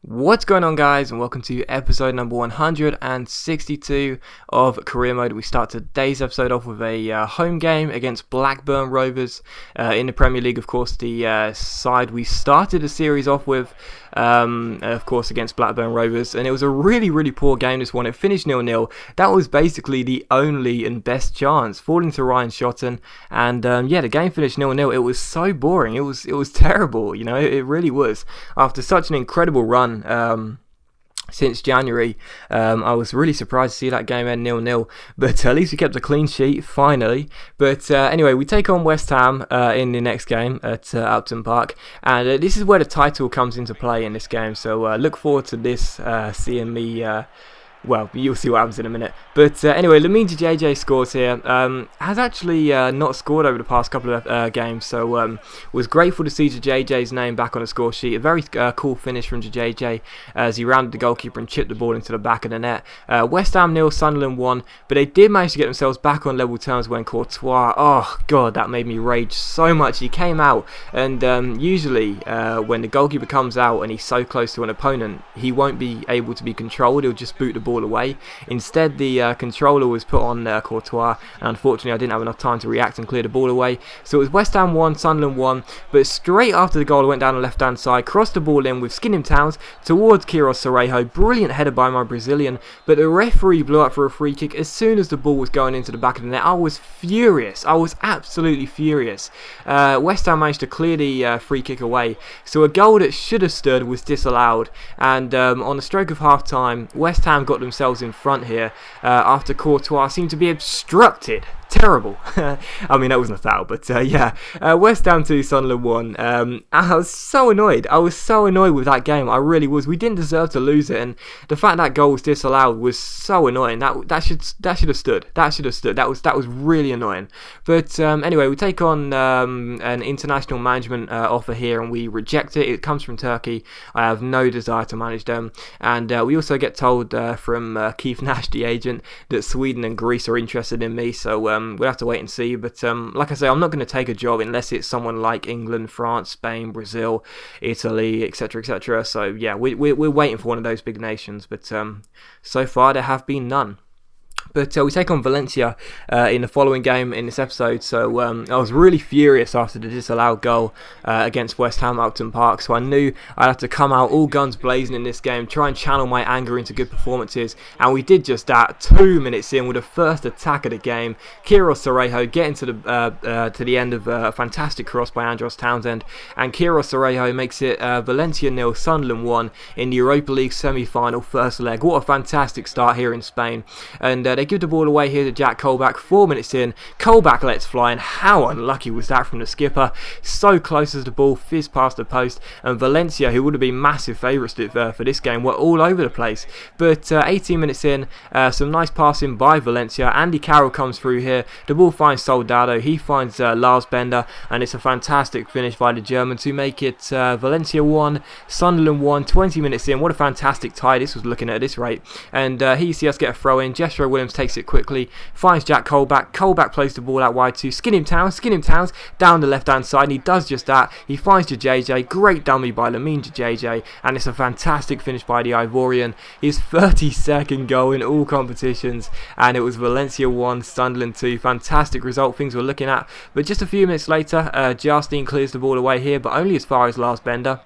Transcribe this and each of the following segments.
What's going on, guys, and welcome to episode number 162 of Career Mode. We start today's episode off with a home game against Blackburn Rovers in the Premier League. Of course, the side we started the series off with, of course, against Blackburn Rovers, and it was a really poor game, this one. It finished 0-0. That was basically the only and best chance, falling to Ryan Shotton, and yeah, the game finished 0-0. It was so boring. It was terrible, you know, it really was. After such an incredible run since January, I was really surprised to see that game end 0-0, but at least we kept a clean sheet finally. But anyway, we take on West Ham in the next game at Upton Park, and this is where the title comes into play in this game, so look forward to this, seeing me well, you'll see what happens in a minute. But anyway, Lamine JJ scores here. Has actually not scored over the past couple of games, so was grateful to see JJ's name back on the score sheet. A very cool finish from JJ as he rounded the goalkeeper and chipped the ball into the back of the net. West Ham 0, Sunderland 1, but they did manage to get themselves back on level terms when Courtois, oh god, that made me rage so much. He came out, and usually when the goalkeeper comes out and he's so close to an opponent, he won't be able to be controlled. He'll just boot the ball away. Instead, the controller was put on Courtois, and unfortunately I didn't have enough time to react and clear the ball away. So it was West Ham 1, Sunderland 1, but straight after the goal I went down the left hand side, crossed the ball in with Skinning Towns towards Queiroz Cerejo. Brilliant header by my Brazilian, but the referee blew up for a free kick as soon as the ball was going into the back of the net. I was furious. I was absolutely furious. West Ham managed to clear the free kick away, so a goal that should have stood was disallowed, and on the stroke of half time, West Ham got themselves in front here after Courtois seemed to be obstructed. Terrible. I mean, that wasn't a foul, but yeah. West Ham 2, Sunderland 1. I was so annoyed. I was so annoyed with that game. I really was. We didn't deserve to lose it, and the fact that goal was disallowed was so annoying. That should have stood. That should have stood. That was really annoying. But anyway, we take on an international management offer here, and we reject it. It comes from Turkey. I have no desire to manage them, and we also get told from Keith Nash, the agent, that Sweden and Greece are interested in me. So we'll have to wait and see, but like I say, I'm not going to take a job unless it's someone like England, France, Spain, Brazil, Italy, etc, etc. So yeah, we're waiting for one of those big nations, but so far there have been none. But we take on Valencia in the following game in this episode, so I was really furious after the disallowed goal against West Ham at Upton Park, so I knew I'd have to come out all guns blazing in this game, try and channel my anger into good performances, and we did just that. 2 minutes in with the first attack of the game, Queiroz Cerejo getting to the end of a fantastic cross by Andros Townsend, and Queiroz Cerejo makes it Valencia 0, Sunderland 1 in the Europa League semi-final first leg. What a fantastic start here in Spain, and they give the ball away here to Jack Colback. 4 minutes in, Colback lets fly, and how unlucky was that from the skipper? So close as the ball fizzed past the post, and Valencia, who would have been massive favourites for this game, were all over the place. But 18 minutes in, some nice passing by Valencia. Andy Carroll comes through here. The ball finds Soldado. He finds Lars Bender, and it's a fantastic finish by the German to make it Valencia 1, Sunderland 1. 20 minutes in, what a fantastic tie this was looking at this rate. And here you see us get a throw in. Jethro Williams takes it quickly, finds Jack Colback. Colback plays the ball out wide to Skinning Towns down the left hand side, and he does just that. He finds JJ, great dummy by Lamine JJ, and it's a fantastic finish by the Ivorian. His 32nd goal in all competitions, and it was Valencia 1, Sunderland 2. Fantastic result, things we're looking at. But just a few minutes later, Jarstein clears the ball away here, but only as far as Lars Bender.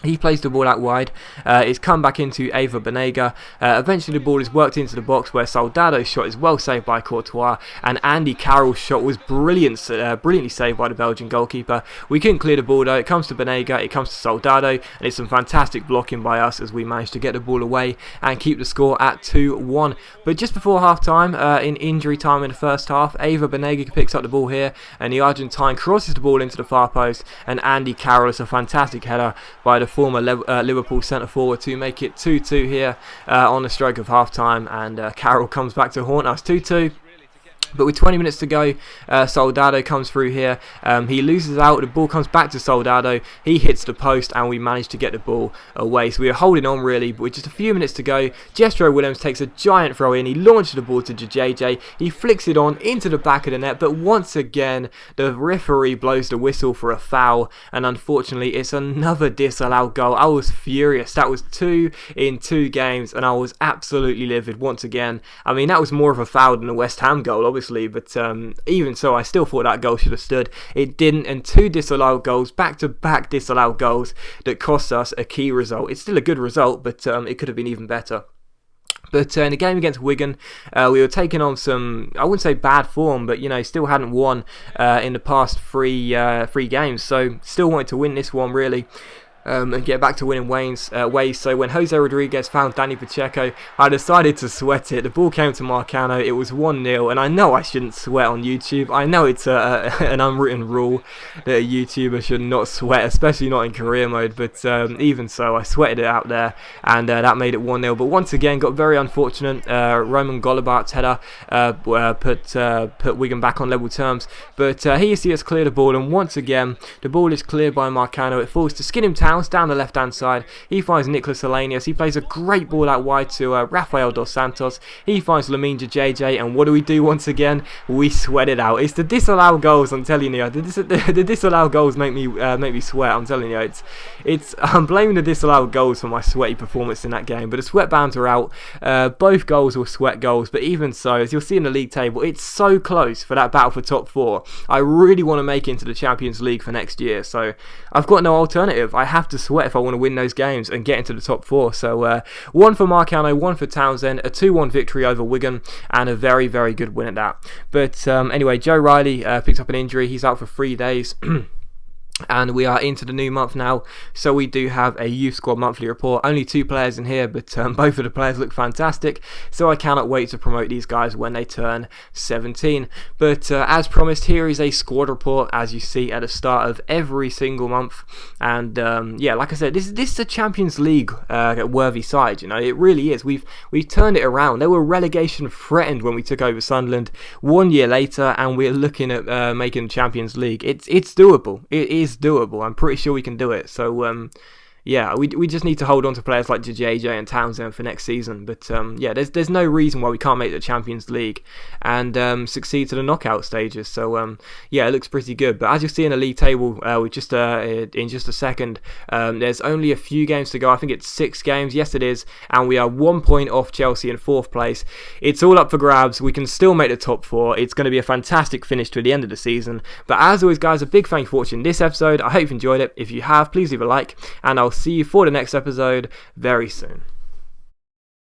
He plays the ball out wide. It's come back into Ava Banega. Eventually the ball is worked into the box where Soldado's shot is well saved by Courtois, and Andy Carroll's shot was brilliantly saved by the Belgian goalkeeper. We couldn't clear the ball though. It comes to Banega, it comes to Soldado, and it's some fantastic blocking by us as we managed to get the ball away and keep the score at 2-1. But just before half time, in injury time in the first half, Ava Banega picks up the ball here, and the Argentine crosses the ball into the far post, and Andy Carroll, is a fantastic header by the former Liverpool centre forward to make it 2-2 here on the stroke of half time, and Carroll comes back to haunt us. 2-2. But with 20 minutes to go, Soldado comes through here. He loses out. The ball comes back to Soldado. He hits the post, and we manage to get the ball away. So we are holding on really. But with just a few minutes to go, Jethro Williams takes a giant throw in. He launches the ball to JJ. He flicks it on into the back of the net. But once again, the referee blows the whistle for a foul. And unfortunately, it's another disallowed goal. I was furious. That was 2 in 2 games, and I was absolutely livid once again. I mean, that was more of a foul than the West Ham goal, obviously. But even so, I still thought that goal should have stood. It didn't, and 2 disallowed goals, back-to-back disallowed goals that cost us a key result. It's still a good result, but it could have been even better. But in the game against Wigan, we were taking on some, I wouldn't say bad form, but still hadn't won in the past three games. So still wanted to win this one really. And get back to winning ways. So when Jose Rodriguez found Danny Pacheco, I decided to sweat it. The ball came to Marcano. It was 1-0, and I know I shouldn't sweat on YouTube. I know it's an unwritten rule that a YouTuber should not sweat, especially not in career mode. But even so, I sweated it out there, and that made it 1-0. But once again, got very unfortunate. Roman Golibart's header put Wigan back on level terms. But here you see us clear the ball, and once again, the ball is cleared by Marcano. It falls to Skin Him Town down the left hand side. He finds Nicholas Alenius. He plays a great ball out wide to Rafael dos Santos. He finds Lamine JJ, and what do we do once again? We sweat it out. It's the disallowed goals, I'm telling you. The disallowed goals make me sweat. I'm telling you, I'm blaming the disallowed goals for my sweaty performance in that game. But the sweatbands are out. Both goals were sweat goals, but even so, as you'll see in the league table, it's so close for that battle for top 4. I really want to make it into the Champions League for next year, so I've got no alternative. I have to sweat if I want to win those games and get into the top 4. So 1 for Marcano, 1 for Townsend, a 2-1 victory over Wigan, and a very, very good win at that. But anyway, Joe Riley picked up an injury. He's out for 3 days. And we are into the new month now, so we do have a youth squad monthly report. Only 2 players in here, but both of the players look fantastic, so I cannot wait to promote these guys when they turn 17. But as promised, here is a squad report, as you see at the start of every single month. And yeah, like I said, this is a Champions League worthy side. It really is. We've turned it around. They were relegation threatened when we took over Sunderland 1 year later, and we're looking at making the Champions League. It's doable. It is doable. I'm pretty sure we can do it. So yeah, we just need to hold on to players like JJ and Townsend for next season. But yeah, there's no reason why we can't make the Champions League and succeed to the knockout stages. So yeah, it looks pretty good. But as you'll see in the league table, in just a second, there's only a few games to go. I think it's 6 games. Yes, it is. And we are 1 point off Chelsea in 4th place. It's all up for grabs. We can still make the top 4. It's going to be a fantastic finish to the end of the season. But as always, guys, a big thank you for watching this episode. I hope you've enjoyed it. If you have, please leave a like, and I'll see you for the next episode very soon.